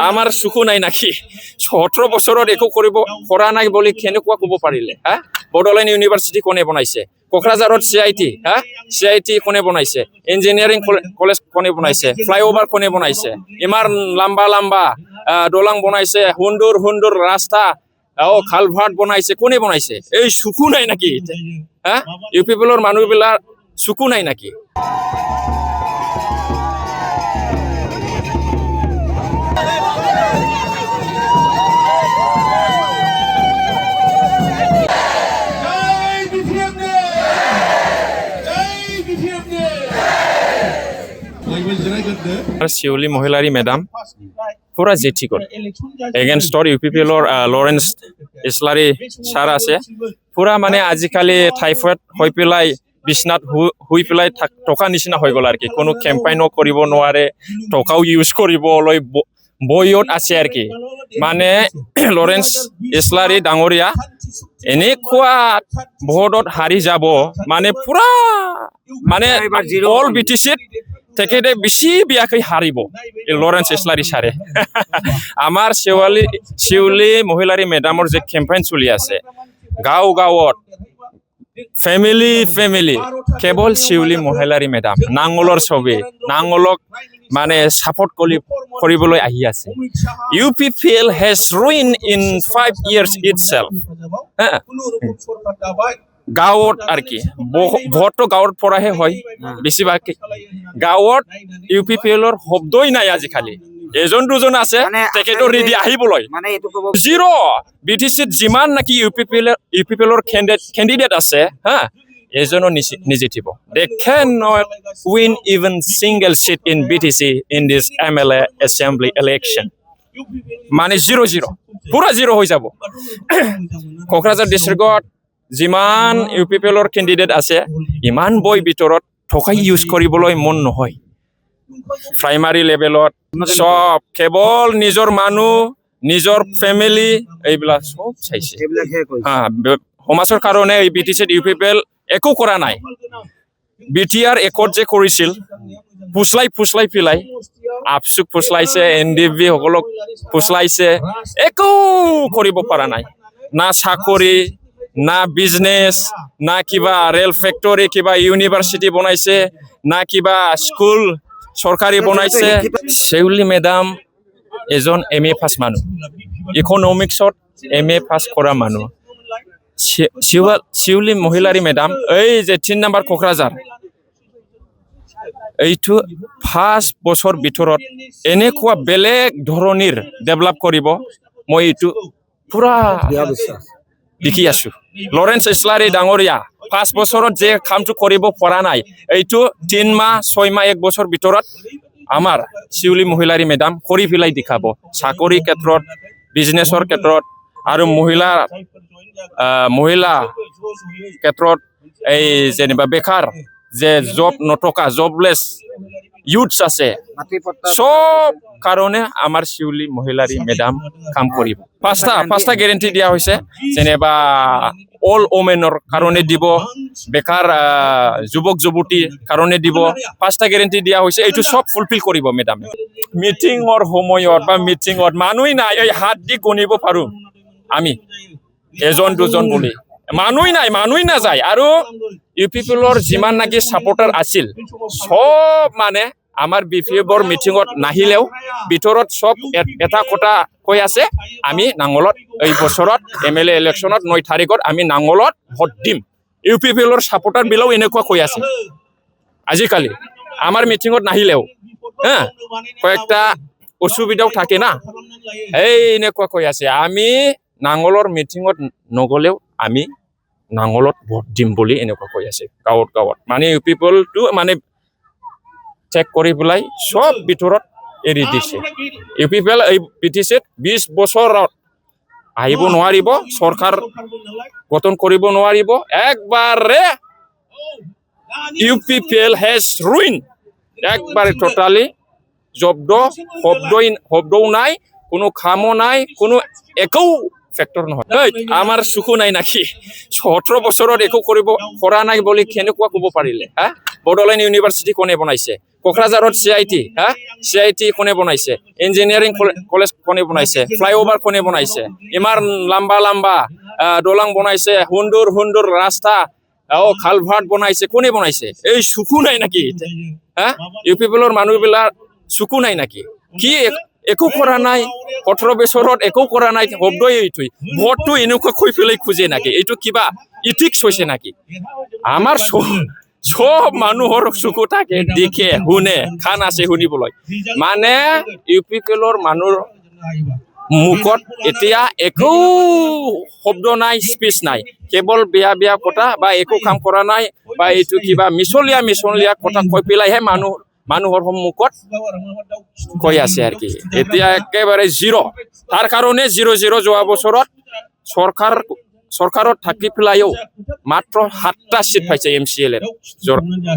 আমাৰ চকু নাই নাকি 17 বছৰত একো কৰা নাই বুলি কেনেকুৱা ক'ব পাৰিলে হা বড়োলেণ্ড ইউনিভাৰ্চিটি কোনে বনাইছে কোকৰাঝাৰত CIT কোনে বনাইছে ইঞ্জিনিয়াৰিং কলেজ কোনে বনাইছে ফ্লাইঅভাৰ কোনে বনাইছে ইমান লম্বা দলং বনাইছে সুন্দৰ ৰাস্তা খালভাৰ্ট বনাইছে কোনে বনাইছে এই চকু নাই নাকি হা ইউ পিপলৰ মানুহবিলাক চকু নাই নাকি শিউলি মহিলাৰী মেডাম পুৰা জেঠি কৰে এগেইনষ্টৰ UPPLৰ লৰেন্স ইছলাৰী ছাৰ আছে পুৰা মানে আজিকালি টাইফয়েড হৈ পেলাই বিছনাত শুই পেলাই টকা নিচিনা হৈ গ'ল আৰু কি কোনো কেম্পেইনো কৰিব নোৱাৰে টকাও ইউজ কৰিবলৈ বয়ত আছে আৰু কি মানে লৰেন্স ইছলাৰী ডাঙৰীয়া এনেকুৱা ভোটত হাৰি যাব মানে পুৰা মানে অল BTCত তেখেতে বেছি বিয়াকৈ হাৰিব লৰেন্স ইছলাৰী ছাৰে আমাৰ শিউলি মহিলাৰী মেডামৰ যে কেম্পেইন চলি আছে গাঁৱত ফেমিলি কেৱল শিউলি মহিলাৰী মেডাম নাঙলৰ ছবি নাঙলক মানে সাপোৰ্ট কৰিবলৈ আহি আছে UPPL has ruined in 5 years itself গাঁৱত আৰু কি ভোটটো গাঁৱৰ পৰাহে হয় বেছিভাগ গাঁৱত UPPLৰ শব্দই নাই আজিকালি এজন দুজন আছে তেখেতো ৰেডি আহিবলৈ জিৰ' BTCত যিমান নাকি UPPLৰ কেণ্ডিডেট আছে হা এজনো নিজিতিব they cannot win even single seat in BTC in this MLA assembly election মানে 0-0 পুৰা 0 হৈ যাব কোকৰাঝাৰ ডিষ্ট্ৰিক্টত যিমান UPPLৰ কেণ্ডিডেট আছে ইমান বই ভিতৰত ঠকাই ইউজ কৰিবলৈ মন নহয় প্ৰাইমাৰী লেভেলত সব কেৱল নিজৰ মানুহ নিজৰ ফেমিলি এইবিলাক সব চাইছে সমাজৰ কাৰণে এই BTCত UPPL একো কৰা নাই BTR একত যে কৰিছিল ফুসলাই পেলাই আপসুক ফুসলাইছে NDB সকলক ফুসলাইছে একো কৰিব পৰা নাই না চাকৰি না বিজনেস না কিবা ৰেল ফেক্টৰী কিবা ইউনিভাৰ্চিটি বনাইছে না কিবা স্কুল সরকারি বনাইছে শিউলি মেডাম এজন MA পাস মানুহ ইকোনমিক্সত MA পাস কৰা মানুহ শিউলি মহিলাৰী মেডাম এই যে 3 নম্বৰ কোকৰাঝাৰ এইটো 5 বছৰ ভিতৰত এনেকুৱা বেলেগ ধৰণীৰ ডেভেলপ কৰিব মই এইটো পুৰা দেখি আছো লৰেন্স ইছলাৰী ডাঙৰীয়া 5 বছৰত যে কামটো কৰিব পৰা নাই এইটো 3 মাহ 6 মাহ 1 বছৰ ভিতৰত আমাৰ শিউলি মহিলাৰী মেডাম কৰি পেলাই দেখাব চাকৰি ক্ষেত্ৰত বিজনেছৰ ক্ষেত্ৰত আৰু মহিলা ক্ষেত্ৰত এই যেনিবা বেকাৰ যে জব নটকা জবলেছ ইউথছ আছে সব কাৰণে আমাৰ শিউলি মহিলাৰী মেডাম কাম কৰিব পাঁচটা গ্যাৰান্টি দিয়া হৈছে যেনিবা অল ওমেনৰ কাৰণে দিব বেকাৰ যুৱক যুৱতী কাৰণে দিব 5টা গ্যাৰান্টি দিয়া হৈছে এইটো সব ফুলফিল কৰিব মেডামে মিটিংৰ সময়ত বা মিটিংত মানুহ নাই এই হাত দি গণিব পাৰো আমি এজন দুজন বুলি মানুহ নাযায় আৰু UPPLৰ যিমান নাকি সাপোৰ্টাৰ আছিল সব মানে আমাৰ BPFৰ মিটিংত নাহিলেও ভিতৰত সব এটা কথা কৈ আছে আমি নাঙলত এই বছৰত MLA ইলেকশ্যনত 9 তাৰিখত আমি নাঙলত ভোট দিম UPPLৰ সাপোৰ্টাৰ বিলাও এনেকুৱা কৈ আছে আজিকালি আমাৰ মিটিংত নাহিলেও কয়েকটা অসুবিধাও থাকে না এই এনেকুৱা কৈ আছে আমি নাঙলৰ মিটিংত নগলেও আমি নাঙলত ভোট দিম বুলি এনেকুৱা কৈ আছে গাঁৱত মানে UPPLটো মানে চেক কৰি পেলাই সব ভিতৰত এৰি দিছে UPPL এই BTCত 20 বছৰত আহিব নোৱাৰিব সৰকাৰ গঠন কৰিব নোৱাৰিব একবাৰে UPPL has ruined একবাৰে টোটালি শব্দও নাই কোনো খামো নাই কোনো একো ফেক্টৰ নহয় আমাৰ চকু নাই নাকি 17 বছৰত একো কৰা নাই বুলি কেনেকুৱা ক'ব পাৰিলে হা বড়োলেণ্ড ইউনিভাৰ্চিটি কোনে বনাইছে কোকৰাঝাৰত CIT কোনে বনাইছে ইঞ্জিনিয়াৰিং কলেজ কোনে বনাইছে ফ্লাইওভাৰ কোনে বনাইছে ইমান লম্বা দলং বনাইছে সুন্দৰ ৰাস্তা খালভাৰ্ট বনাইছে কোনে বনাইছে এই চকু নাই নাকি হা ইউপিপিএলৰ মানুহবিলাক চকু নাই নাকি কি একো কৰা নাই 17 বছৰত একো কৰা নাই শব্দই এইটোই ভোটটো এনেকুৱা কৈ পেলাই খুজে নাকি এইটো কিবা ইথিক্স হৈছে নাকি আমাৰ সব মানুহৰ চকু থাকে দেখে শুনে খান আছে শুনিবলৈ মানে ইউপিপিএলৰ মানুহৰ মুখত এতিয়া একো শব্দ নাই স্পীচ নাই কেৱল বেয়া কথা বা একো কাম কৰা নাই বা এইটো কিবা মিছলীয়া কথা কৈ পেলাইহে মানুহৰ সন্মুখত কৈ আছে আৰু কি এতিয়া একেবাৰে জিৰ' তাৰ কাৰণে জিৰ' যোৱা বছৰত চৰকাৰত থাকি পেলাইও মাত্ৰ 7টা সিট পাইছে MCL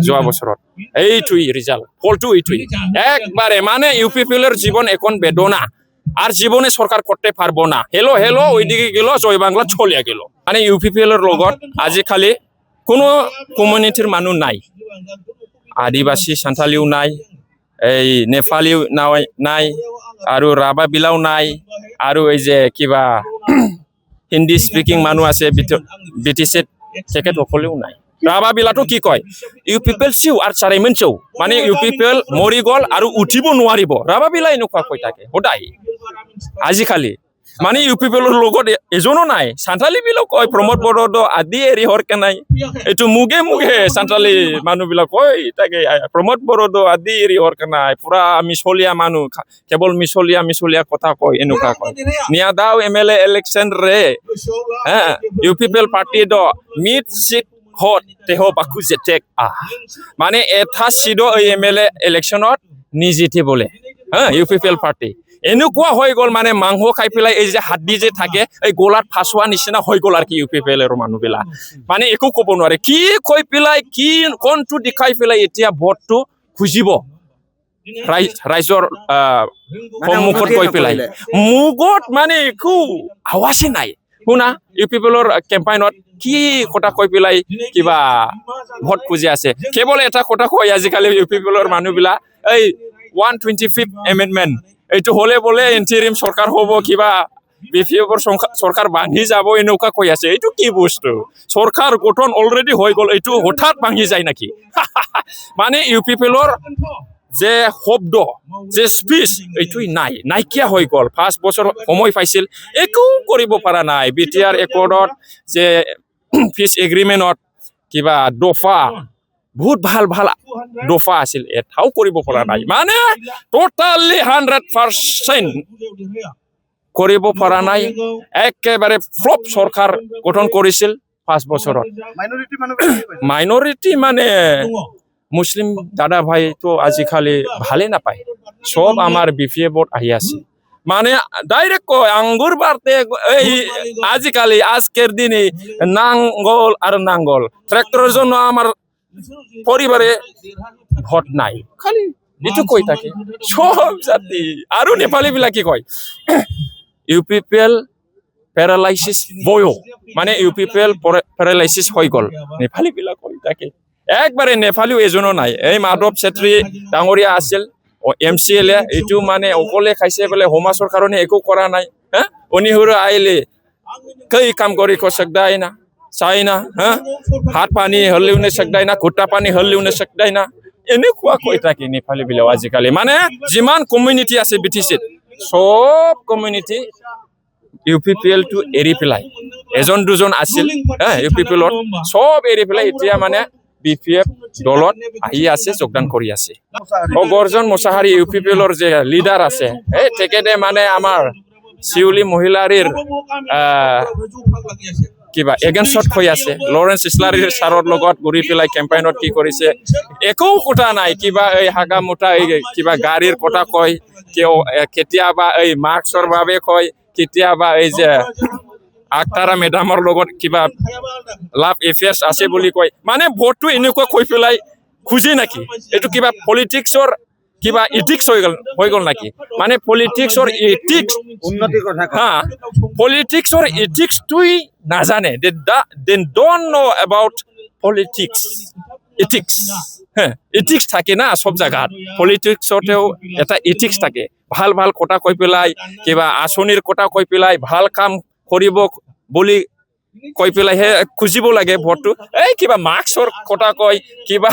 যোৱা বছৰত এইটোই ৰিজাল্ট ফলটো এইটোই একবাৰে মানে ইউপিপিএলৰ জীবন এখন বেদনা আৰ জীবনে সৰকাৰ কৰতে পাৰবো না হেলো ওইদিকে গেল জয় বাংলা চলিয়া গেল মানে ইউপিপিএলৰ লগত আজিকালি কোনো কমিউনিটিৰ মানুষ নাই আদিবাসী সান্থালিও নাই এই নেপালীও নাই আৰু ৰাভা বিলাও নাই আৰু এই যে কিবা হিন্দী স্পিকিং মানুহ আছে BTC তেখেত সকলেও নাই ৰাভা বিলাটো কি কয় ইউপিপিএল চিউ আৰু চাৰিমন চিউ মানে ইউপিপিএল মৰি গল আৰু উঠিব নোৱাৰিব ৰাভা বিলা এনেকুৱা কৈ থাকে সদায় আজিকালি মানে ইউপিপিএলৰ লগত এজনো নাই সান্থালি বিলাক কয় প্ৰমোদ বড়ো আদি এৰি হৰকে নাই এইটো মুগে সান্থালি মানুহ বিলাক কয় তাকে প্ৰমোদ বড়ো আদি এৰি হৰকে নাই পুৰা মিছলীয়া মানুহ কেৱল মিছলীয়া কথা কয় এনেকুৱা কয় নিয়াদাও MLA ইলেকশন ৰে ইউপিপিএল পাৰ্টি দ মিট সিট হট তেহ বাকু জেটেক মানে এটা সিট MLA ইলেকশনত নিজিতে বলে ইউপিপিএল পাৰ্টি এনেকুৱা হৈ গল মানে মাংস খাই পেলাই এই যে হাড্ডি যে থাকে এই গোলাত ফাঁসোৱা নিচিনা হৈ গল আৰ কি ইউপিপিএলৰ মানুহবিলাক মানে একো ক'ব নোৱাৰে কি কৈ পেলাই কি কোনটো দেখাই পেলাই এতিয়া ভোটটো খুজিব ৰাইজৰ সন্মুখত কৈ পেলাই মুগত মানে একো আৱাজে নাই শুনা ইউপিপিএলৰ কেম্পাইনত কি কথা কৈ পেলাই কিবা ভোট খুজি আছে কেৱল এটা কথা কয় আজিকালি ইউপিপিএলৰ মানুহবিলাক এই 125th এমেন্ডমেন্ট এইটো হলে বলে ইন্টাৰিম সৰকাৰ হব কিবা বিপিএফৰ সৰকাৰ ভাঙি যাব এনেকুৱা কৈ আছে এইটো কি বস্তু সৰকাৰ গঠন অলৰেডি হৈ গল এইটো হঠাৎ ভাঙি যায় নাকি মানে ইউপিপিএলৰ যে শব্দ যে স্পিচ এইটোই নাইকিয়া হৈ গল 5 বছৰ সময় পাইছিল একো কৰিব পৰা নাই BTR একৰ্ডত যে পিছ এগ্ৰিমেন্টত কিবা দফা বহুত ভাল দফা আছিল এটাও কৰিব পৰা নাই মানে টোটালি 100% কৰিব পৰা নাই একেবাৰে ফ্লপ সৰকাৰ গঠন কৰিছিল 5 বছৰত মাইনরিটি মানে মুসলিম দাদা ভাই তো আজিকালি ভালে নাপায় সব আমার বিপিএফত আহি আছে মানে ডাইরেক্ট কয় আঙ্গুর বাড়তে এই আজিকালি আজকের দিনে নাঙ্গল ট্রাক্টরের জন্য আমার পরিবারে ভোট নাই খালি এইটো কৈ থাকে সব জাতি আৰু নেপালী বিলাক কি কয় ইউপিপিএল প্যারালাইসিস বয়ো মানে ইউপিপিএল প্যারালাইসিস হৈ গল নেপালী বিলাক কৈ থাকে একবারে নেপালীও এজনো নাই এই মাধৱ ছেত্ৰী ডাঙৰীয়া আছিল MCL এইটো মানে অকলে খাইছে বলে সমাজৰ কাৰণে একো কৰা নাই অনিহুৰ আইলে কই কাম কৰি सकदाই না চাইনা হাত পানী হলেও নে सकदाই না কুটা পানী হলেও নে सकदाই না এনেকুৱা কৈ থাকে নেপালী বিলাক আজিকালি মানে যিমান কমিউনিটি আছে BTCত সব কমিউনিটি ইউপিপিএল টু এৰি পেলাই এজন দুজন আছিল ইউপিপিএলত সব এৰি পেলাই এতিয়া মানে BPF দলত আহি আছে যোগদান কৰি আছে গৰ্জন মোছাহাৰী ইউপিপিএলৰ যে লিডাৰ আছে এই তেখেতে মানে আমাৰ শিউলি মহিলাৰীৰ কিবা এগেইনষ্টত হৈ আছে লৰেন্স ইছলাৰীৰ ছাৰৰ লগত ঘূৰি পেলাই কেম্পেইনত কি কৰিছে একো কথা নাই কিবা এই হাগা মোটা এই কিবা গাড়ীৰ কথা কয় কেতিয়াবা এই মাৰ্কছৰ বাবে কয় কেতিয়াবা এই যে আক্তাৰা মেডামৰ লগত কিবা লাভ এফেয়াৰ্স আছে বুলি কয় মানে ভোটটো এনেকুৱা কৈ পেলাই খুজি নাকি এইটো কিবা পলিটিক্সৰ কিবা ইথিক্স হৈ গ'ল নাকি মানে পলিটিক্সৰ ইথিক্স উন্নতিৰ কথা কয়। হা পলিটিক্সৰ ইথিক্সটোই নাজানে they don't know about politics ethics ethics থাকে না সব জায়গাত পলিটিক্সতেও এটা ইথিক্স থাকে ভাল ভাল কথা কৈ পেলাই কিবা আঁচনিৰ কথা কৈ পেলাই ভাল কাম কৰিব বুলি কৈ পেলাইহে খুজিব লাগে ভোটটো এই কিবা মাস্কৰ কথা কয় কিবা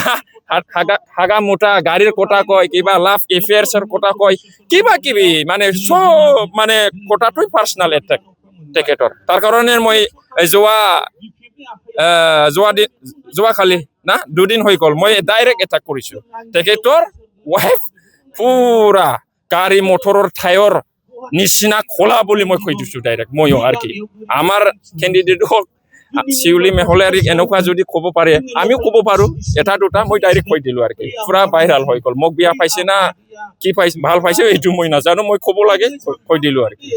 হাগা মোটা গাড়ীৰ কথা কয় কিবা লাভ এফেয়াৰ্ছৰ কথা কয় কিবা কিবি মানে চব মানে কথাটোই পাৰ্চনেল এটেক তেখেতৰ তাৰ কাৰণে মই যোৱাকালি না দুদিন হৈ গ'ল মই ডাইৰেক্ট এটাক কৰিছো তেখেতৰ ৱাইফ পুৰা গাড়ী মটৰৰ ঠাইৰ নিচিনা খোলা বুলি মই কৈ দিছো ডাইৰেক্ট ময়ো আৰু কি আমাৰ কেণ্ডিডেটক শিউলি মেঘলাৰীক এনেকুৱা যদি ক'ব পাৰে আমিও ক'ব পাৰো এটা দুটা মই ডাইৰেক্ট কৈ দিলো আৰু কি পুৰা ভাইৰাল হৈ গ'ল মোক বিয়া পাইছে না কি পাইছে ভাল পাইছে এইটো মই নাজানো মই ক'ব লাগে কৈ দিলো আৰু কি